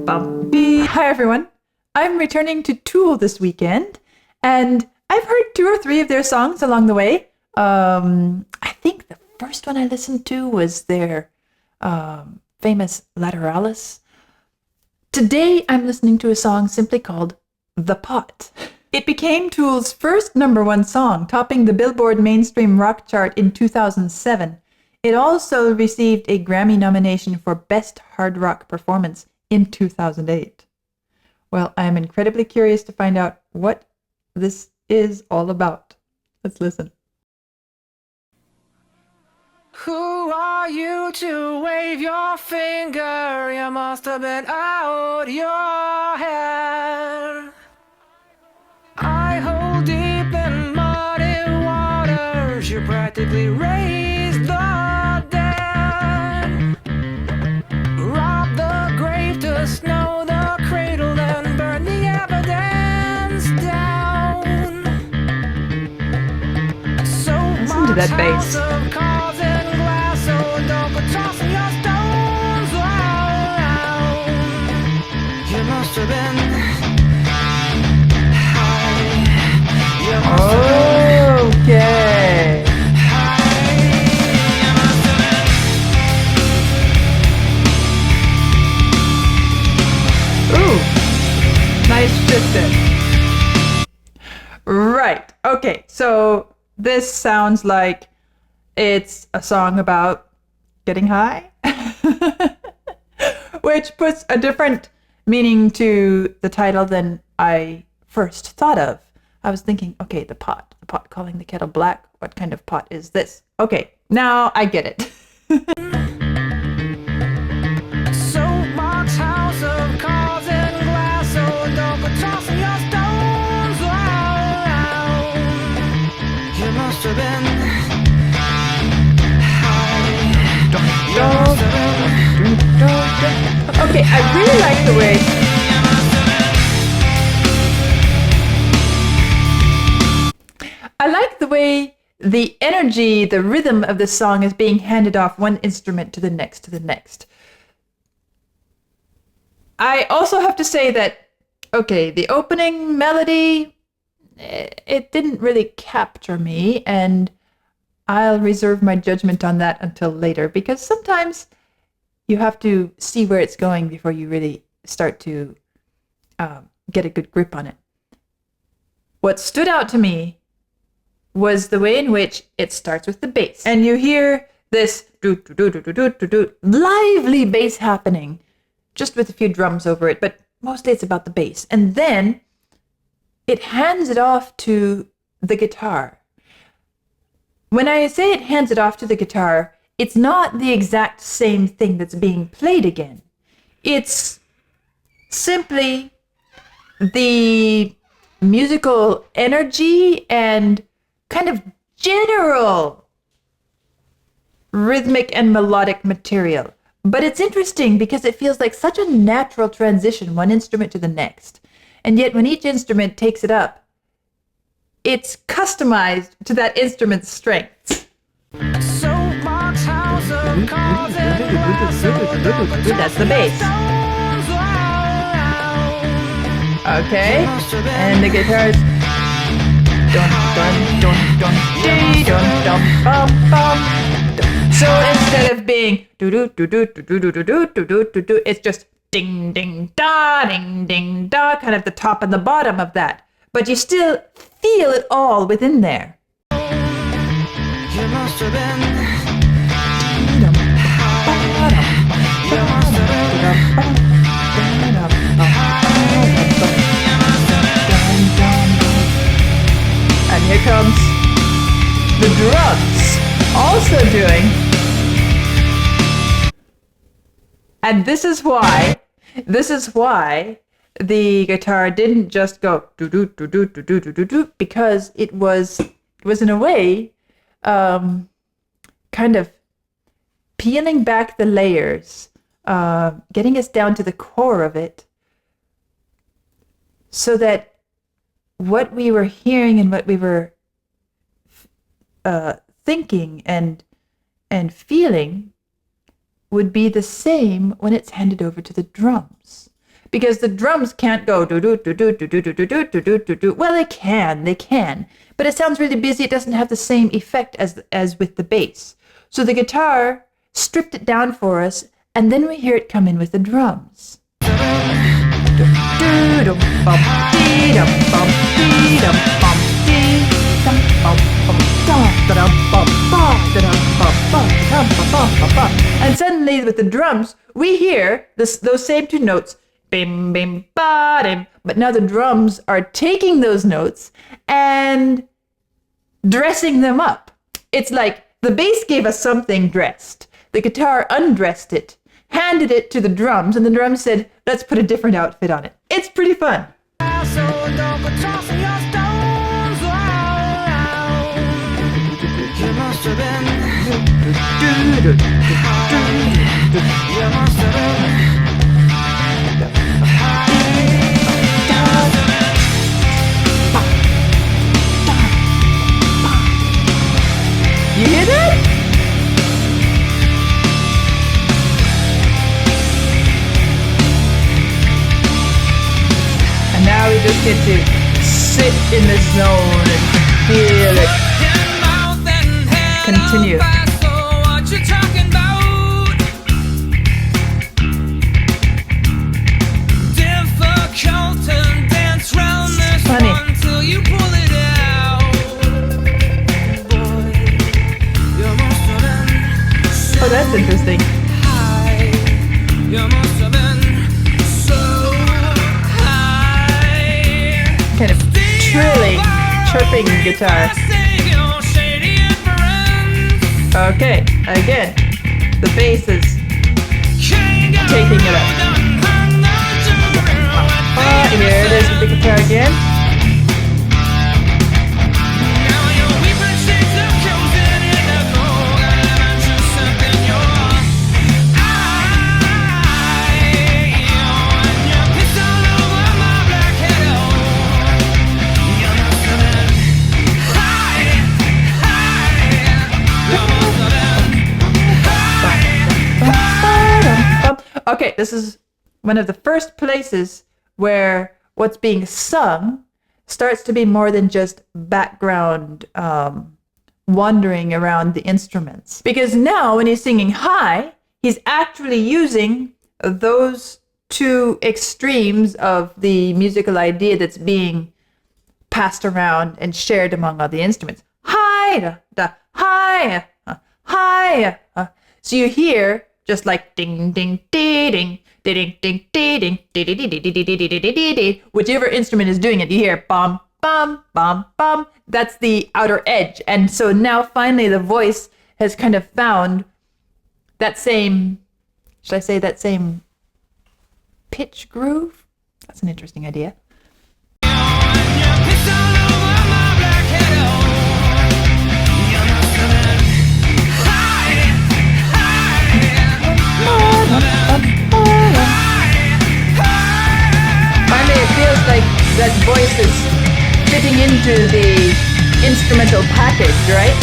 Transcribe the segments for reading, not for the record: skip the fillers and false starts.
Hi everyone, I'm returning to Tool this weekend, and I've heard 2 or 3 of their songs along the way. I think the first one I listened to was their famous Lateralis. Today I'm listening to a song simply called The Pot. It became Tool's first #1 song, topping the Billboard mainstream rock chart in 2007. It also received a Grammy nomination for Best Hard Rock Performance in 2008. Well, I am incredibly curious to find out what this is all about. Let's listen. Who are you to wave your finger? You must have been out your head. I hold deep in muddy waters. You practically raised the dead. Rob the grave to snow the cradle, then burn the evidence down. So Listen to that bass. Okay. Ooh, nice shifted. Right. Okay. So this sounds like it's a song about getting high, which puts a different meaning to the title than I first thought of. I was thinking, okay, the pot calling the kettle black. What kind of pot is this? Okay, now I get it. Soapbox house of cards and glass, so don't go tossing your stones around. You must have been high. Okay, I really like the way the energy, the rhythm of the song is being handed off one instrument to the next. I also have to say that, okay, the opening melody, it didn't really capture me, and I'll reserve my judgment on that until later, because sometimes you have to see where it's going before you really start to get a good grip on it. What stood out to me was the way in which it starts with the bass. And you hear this lively bass happening, just with a few drums over it, but mostly it's about the bass. And then it hands it off to the guitar. When I say it hands it off to the guitar, it's not the exact same thing that's being played again. It's simply the musical energy and kind of general rhythmic and melodic material. But it's interesting because it feels like such a natural transition, one instrument to the next. And yet when each instrument takes it up, it's customized to that instrument's strengths. That's the bass. Okay, and the guitars. Dun dun dun dun dee dun dum bum bum. So instead of being do do do do do do do do do do do, it's just ding ding da, kind of the top and the bottom of that. But you still feel it all within there. You must have been. And here comes the drums, also doing. And this is why the guitar didn't just go do do do do do do do do, because it was in a way kind of peeling back the layers, getting us down to the core of it, so that what we were hearing and what we were thinking and feeling would be the same when it's handed over to the drums. because the drums can't go do do do do do do do do do do do do. Well, they can, but it sounds really busy. It doesn't have the same effect as with the bass. So the guitar stripped it down for us, and then we hear it come in with the drums. And suddenly with the drums, we hear those same two notes, bim, bim, ba, dim. But now the drums are taking those notes and dressing them up. It's like the bass gave us something dressed. The guitar undressed it, handed it to the drums, and the drums said, let's put a different outfit on it. It's pretty fun. You hear that? And now we just get to sit in the zone and feel it. Continue. Funny. Oh, that's interesting. Kind of trilling, chirping guitar. Okay, again, the bass is taking it up. Here it is with the guitar again. Okay, this is one of the first places where what's being sung starts to be more than just background wandering around the instruments. Because now when he's singing high, he's actually using those two extremes of the musical idea that's being passed around and shared among all the instruments. High, da, da, high, high. So you hear just like ding, ding, ding, ding. Ding, ding, ding, ding, ding, ding, ding, ding, ding, ding, ding. Whichever instrument is doing it, you hear bum, bum, bum, bum. That's the outer edge. And so now finally the voice has kind of found that same, should I say that same pitch groove? That's an interesting idea. Finally, it feels like that voice is fitting into the instrumental package, right?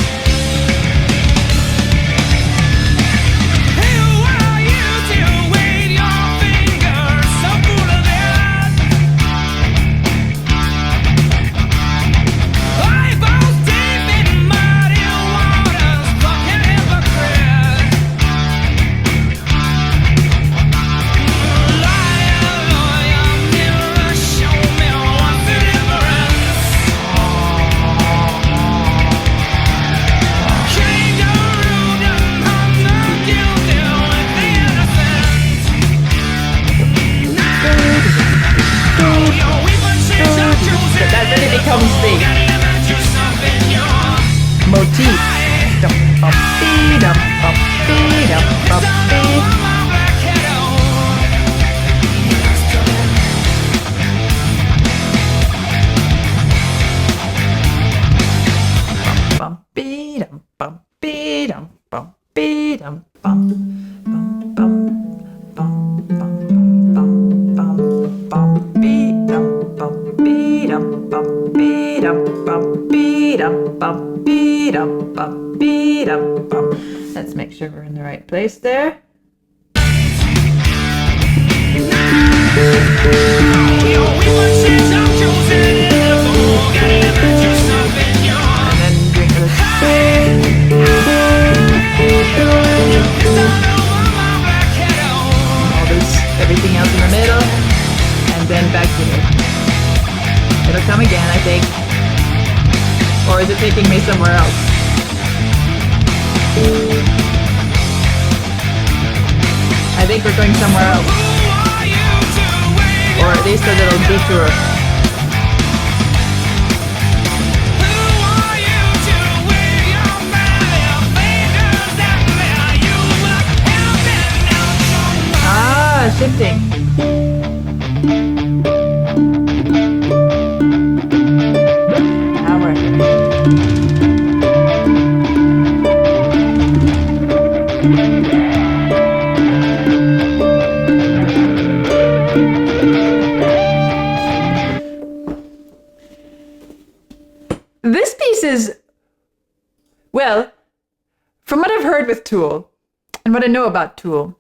That really becomes the motif. Let's make sure we're in the right place there. Your weaknesses are chosen in the book, and image yourself in your And then drink the all this, everything else in the middle, and then back to it. It'll come again, I think. Or is it taking me somewhere else? I think we're going somewhere else. Or at least a little detour. Ah, shifting. Now we're this piece is, well, from what I've heard with Tool and what I know about Tool,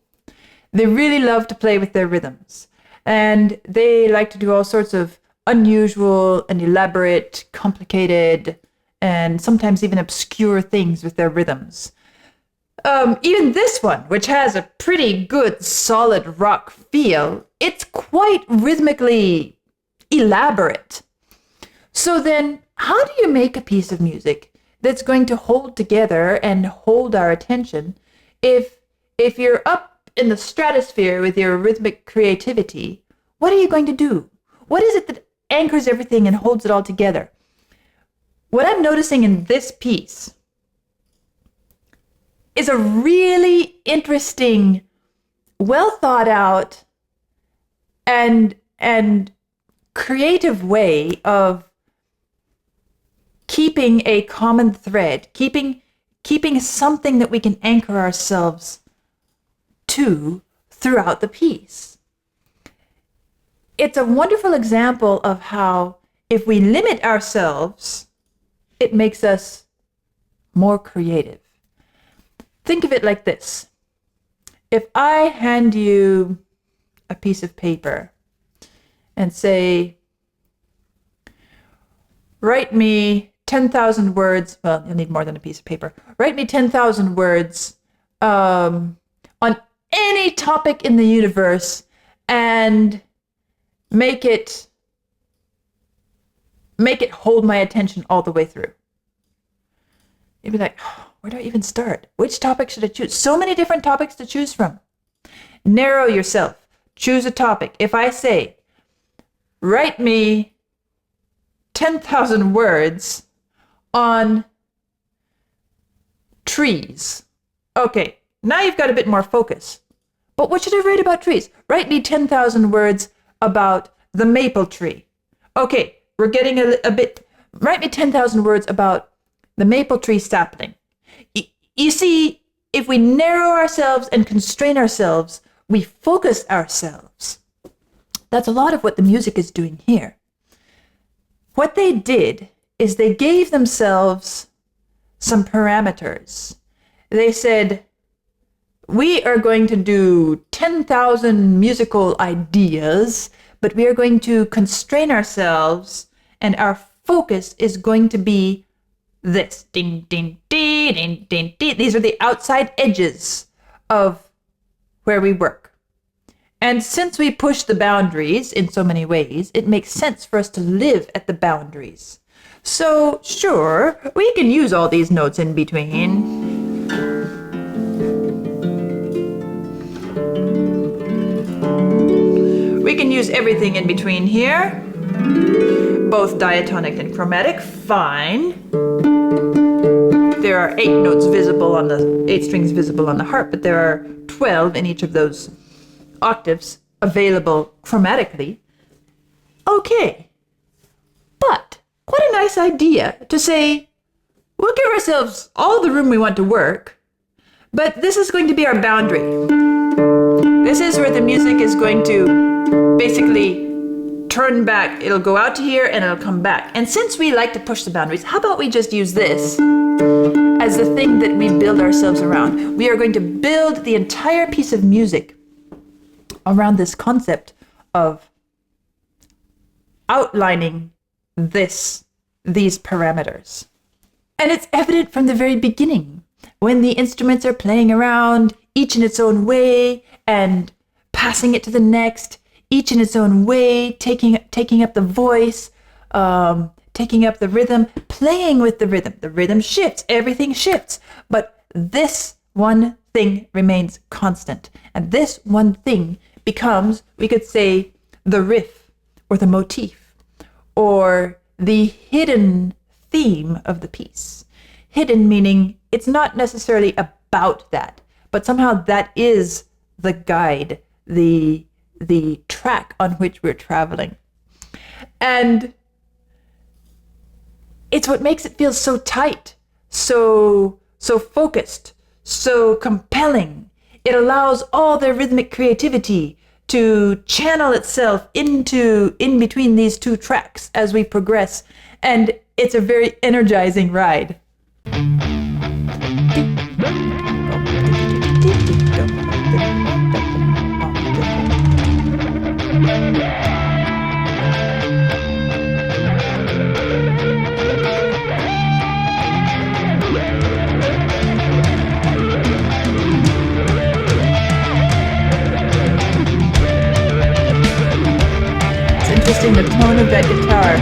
they really love to play with their rhythms. And they like to do all sorts of unusual and elaborate, complicated, and sometimes even obscure things with their rhythms. Even this one, which has a pretty good, solid rock feel, it's quite rhythmically elaborate. So then, how do you make a piece of music that's going to hold together and hold our attention if you're up in the stratosphere with your rhythmic creativity? What are you going to do? What is it that anchors everything and holds it all together? What I'm noticing in this piece is a really interesting, well thought out and creative way of keeping a common thread, keeping something that we can anchor ourselves to throughout the piece. It's a wonderful example of how if we limit ourselves, it makes us more creative. Think of it like this. If I hand you a piece of paper and say, write me 10,000 words, well, you'll need more than a piece of paper. Write me 10,000 words on any topic in the universe and make it hold my attention all the way through. You'd be like, oh, where do I even start? Which topic should I choose? So many different topics to choose from. Narrow yourself. Choose a topic. If I say, write me 10,000 words on trees. Okay, now you've got a bit more focus. But what should I write about trees? Write me 10,000 words about the maple tree. Okay, we're getting a bit... Write me 10,000 words about the maple tree sapling. You see, if we narrow ourselves and constrain ourselves, we focus ourselves. That's a lot of what the music is doing here. What they did is they gave themselves some parameters. They said, we are going to do 10,000 musical ideas, but we are going to constrain ourselves, and our focus is going to be this. Ding, ding, ding, ding, ding, ding. These are the outside edges of where we work. And since we push the boundaries in so many ways, it makes sense for us to live at the boundaries. So, sure, we can use all these notes in between. We can use everything in between here. Both diatonic and chromatic, fine. There are 8 notes visible on the 8 strings visible on the harp, but there are 12 in each of those octaves available chromatically. Okay. But what a nice idea to say, we'll give ourselves all the room we want to work, but this is going to be our boundary. This is where the music is going to basically turn back. It'll go out to here and it'll come back. And since we like to push the boundaries, how about we just use this as the thing that we build ourselves around? We are going to build the entire piece of music around this concept of outlining these parameters. And it's evident from the very beginning, when the instruments are playing around, each in its own way, and passing it to the next, each in its own way, taking up the voice, taking up the rhythm, playing with the rhythm. The rhythm shifts, everything shifts, but this one thing remains constant. And this one thing becomes, we could say, the riff, or the motif, or the hidden theme of the piece. Hidden meaning it's not necessarily about that, but somehow that is the guide, the track on which we're traveling. And it's what makes it feel so tight, so focused, so compelling. It allows all the rhythmic creativity to channel itself in between these two tracks as we progress. And it's a very energizing ride. Interesting, the tone of that guitar.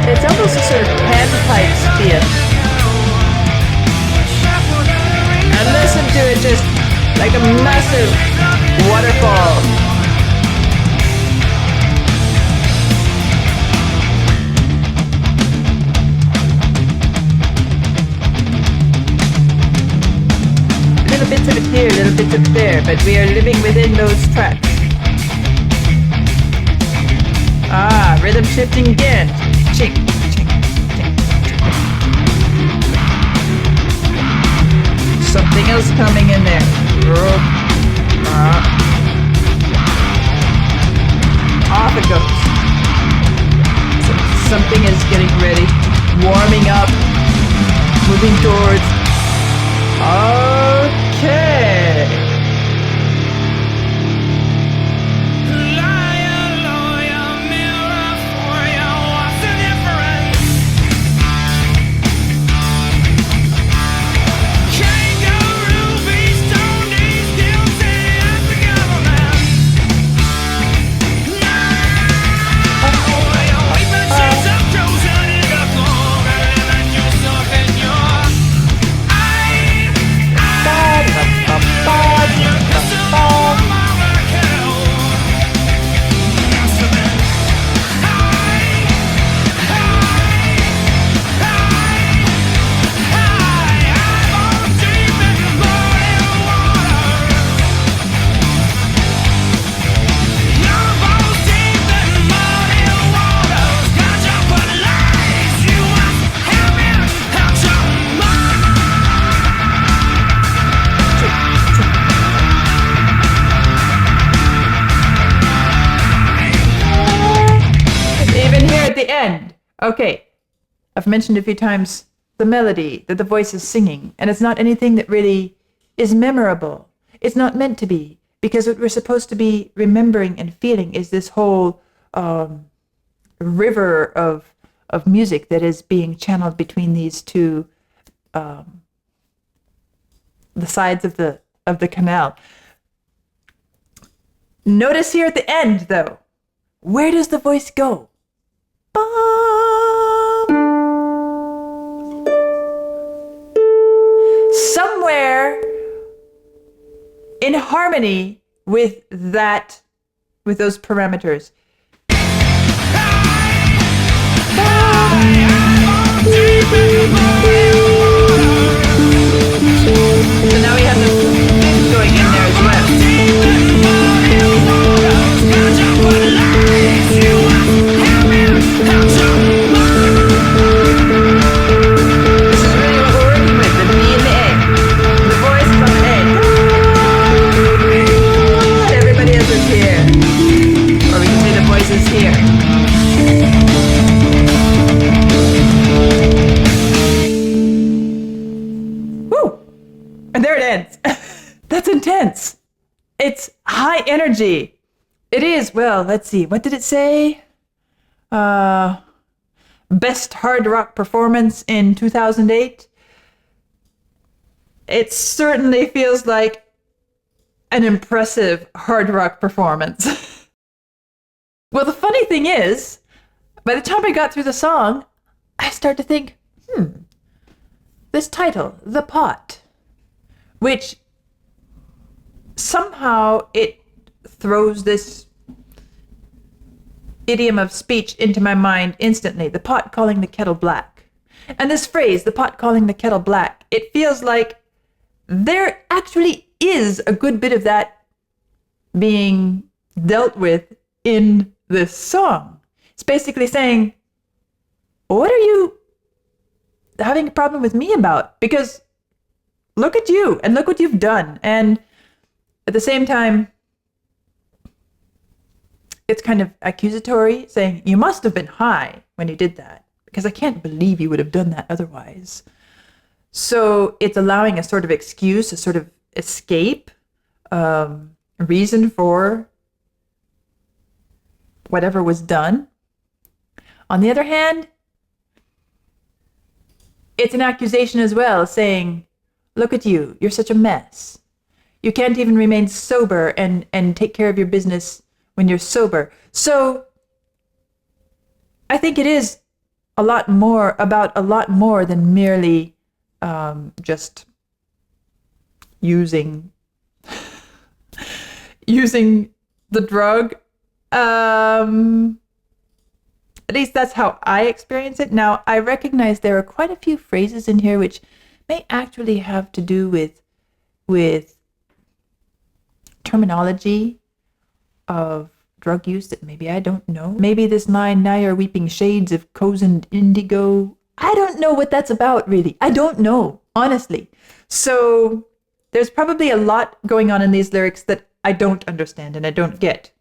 It's almost a sort of panpipes feel. And listen to it just like a massive waterfall. Little bits of it here, little bits of it there, but we are living within those tracks. Ah, rhythm shifting again. Chink, chink, chink, chink. Something else coming in there. Off it goes. Something is getting ready. Warming up. Moving towards. Okay. Okay, I've mentioned a few times the melody that the voice is singing, and it's not anything that really is memorable. It's not meant to be, because what we're supposed to be remembering and feeling is this whole river of music that is being channeled between these two, the sides of the canal. Notice here at the end, though, where does the voice go? Somewhere in harmony with those parameters. So now we have the fifth going in there as well. This is really what we're working with, the B and the A. The voice is on the A. Everybody else is here. Or we can say the voice is here. Woo! And there it ends. That's intense. It's high energy. It is, well, let's see. What did it say? best hard rock performance in 2008. It certainly feels like an impressive hard rock performance. Well, the funny thing is, by the time I got through the song, I start to think, this title, The Pot, which somehow it throws this idiom of speech into my mind instantly. The pot calling the kettle black. And this phrase, the pot calling the kettle black, it feels like there actually is a good bit of that being dealt with in this song. It's basically saying, what are you having a problem with me about? Because look at you and look what you've done. And at the same time, it's kind of accusatory, saying, you must have been high when you did that, because I can't believe you would have done that otherwise. So it's allowing a sort of excuse, a sort of escape, reason for whatever was done. On the other hand, it's an accusation as well, saying, look at you, you're such a mess. You can't even remain sober and take care of your business when you're sober. So I think it is a lot more than merely just using the drug. At least that's how I experience it. Now, I recognize there are quite a few phrases in here which may actually have to do with terminology of drug use that maybe I don't know. Maybe this line, now you're weeping shades of cozened indigo. I don't know what that's about, really. I don't know, honestly. So there's probably a lot going on in these lyrics that I don't understand and I don't get.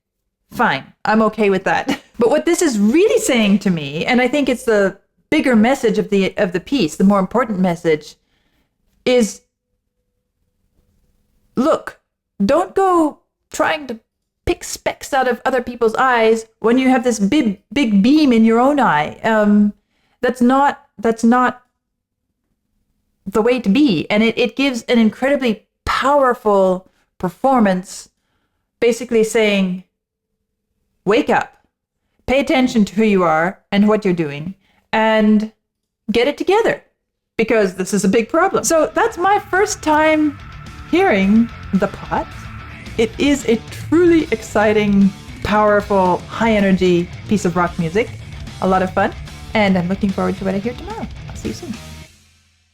Fine, I'm okay with that. But what this is really saying to me, and I think it's the bigger message of the piece, the more important message, is, look, don't go trying to pick specks out of other people's eyes when you have this big beam in your own eye. That's not the way to be. And it gives an incredibly powerful performance, basically saying, wake up, pay attention to who you are and what you're doing, and get it together, because this is a big problem. So that's my first time hearing The Pot. It is a truly exciting, powerful, high-energy piece of rock music. A lot of fun. And I'm looking forward to what I hear tomorrow. I'll see you soon.